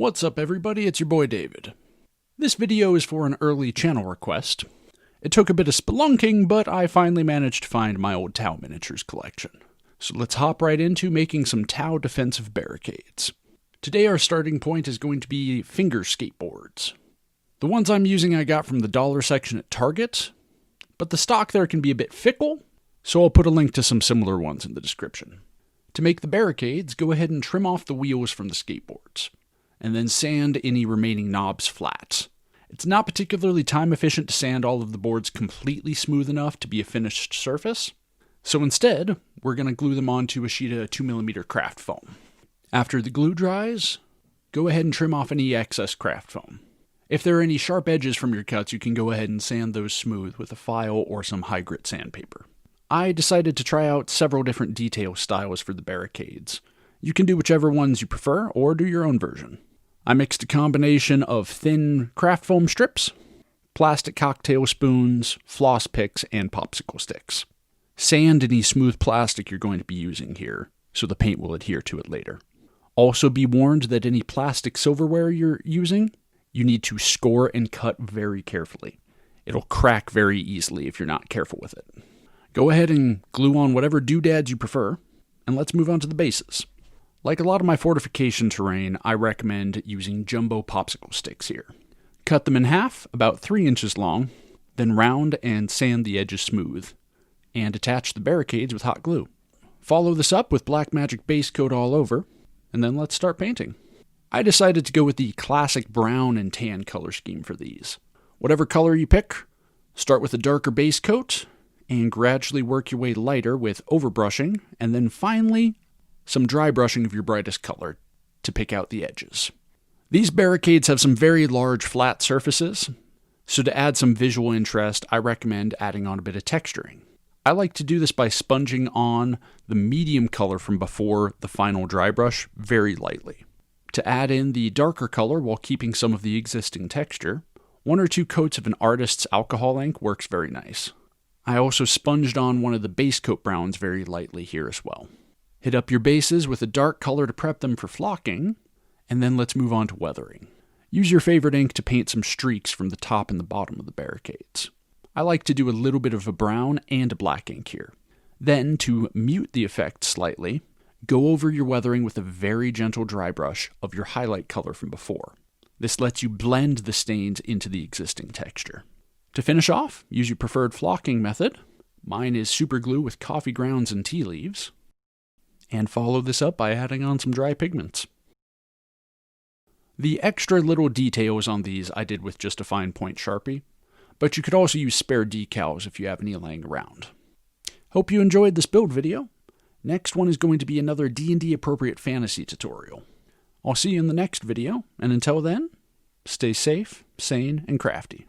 What's up everybody, it's your boy David. This video is for an early channel request. It took a bit of spelunking, but I finally managed to find my old Tau miniatures collection. So let's hop right into making some Tau defensive barricades. Today our starting point is going to be finger skateboards. The ones I'm using I got from the dollar section at Target, but the stock there can be a bit fickle, so I'll put a link to some similar ones in the description. To make the barricades, go ahead and trim off the wheels from the skateboards, and then sand any remaining knobs flat. It's not particularly time efficient to sand all of the boards completely smooth enough to be a finished surface, so instead, we're going to glue them onto a sheet of 2mm craft foam. After the glue dries, go ahead and trim off any excess craft foam. If there are any sharp edges from your cuts, you can go ahead and sand those smooth with a file or some high grit sandpaper. I decided to try out several different detail styles for the barricades. You can do whichever ones you prefer, or do your own version. I mixed a combination of thin craft foam strips, plastic cocktail spoons, floss picks, and popsicle sticks. Sand any smooth plastic you're going to be using here, so the paint will adhere to it later. Also be warned that any plastic silverware you're using, you need to score and cut very carefully. It'll crack very easily if you're not careful with it. Go ahead and glue on whatever doodads you prefer, and let's move on to the bases. Like a lot of my fortification terrain, I recommend using jumbo popsicle sticks here. Cut them in half, about 3 inches long, then round and sand the edges smooth, and attach the barricades with hot glue. Follow this up with black magic base coat all over, and then let's start painting. I decided to go with the classic brown and tan color scheme for these. Whatever color you pick, start with a darker base coat, and gradually work your way lighter with overbrushing, and then finally, some dry brushing of your brightest color to pick out the edges. These barricades have some very large flat surfaces, so to add some visual interest, I recommend adding on a bit of texturing. I like to do this by sponging on the medium color from before the final dry brush very lightly. To add in the darker color while keeping some of the existing texture, 1 or 2 coats of an artist's alcohol ink works very nice. I also sponged on one of the base coat browns very lightly here as well. Hit up your bases with a dark color to prep them for flocking, and then let's move on to weathering. Use your favorite ink to paint some streaks from the top and the bottom of the barricades. I like to do a little bit of a brown and a black ink here. Then, to mute the effect slightly, go over your weathering with a very gentle dry brush of your highlight color from before. This lets you blend the stains into the existing texture. To finish off, use your preferred flocking method. Mine is super glue with coffee grounds and tea leaves. And follow this up by adding on some dry pigments. The extra little details on these I did with just a fine point Sharpie, but you could also use spare decals if you have any laying around. Hope you enjoyed this build video. Next one is going to be another D&D appropriate fantasy tutorial. I'll see you in the next video, and until then, stay safe, sane, and crafty.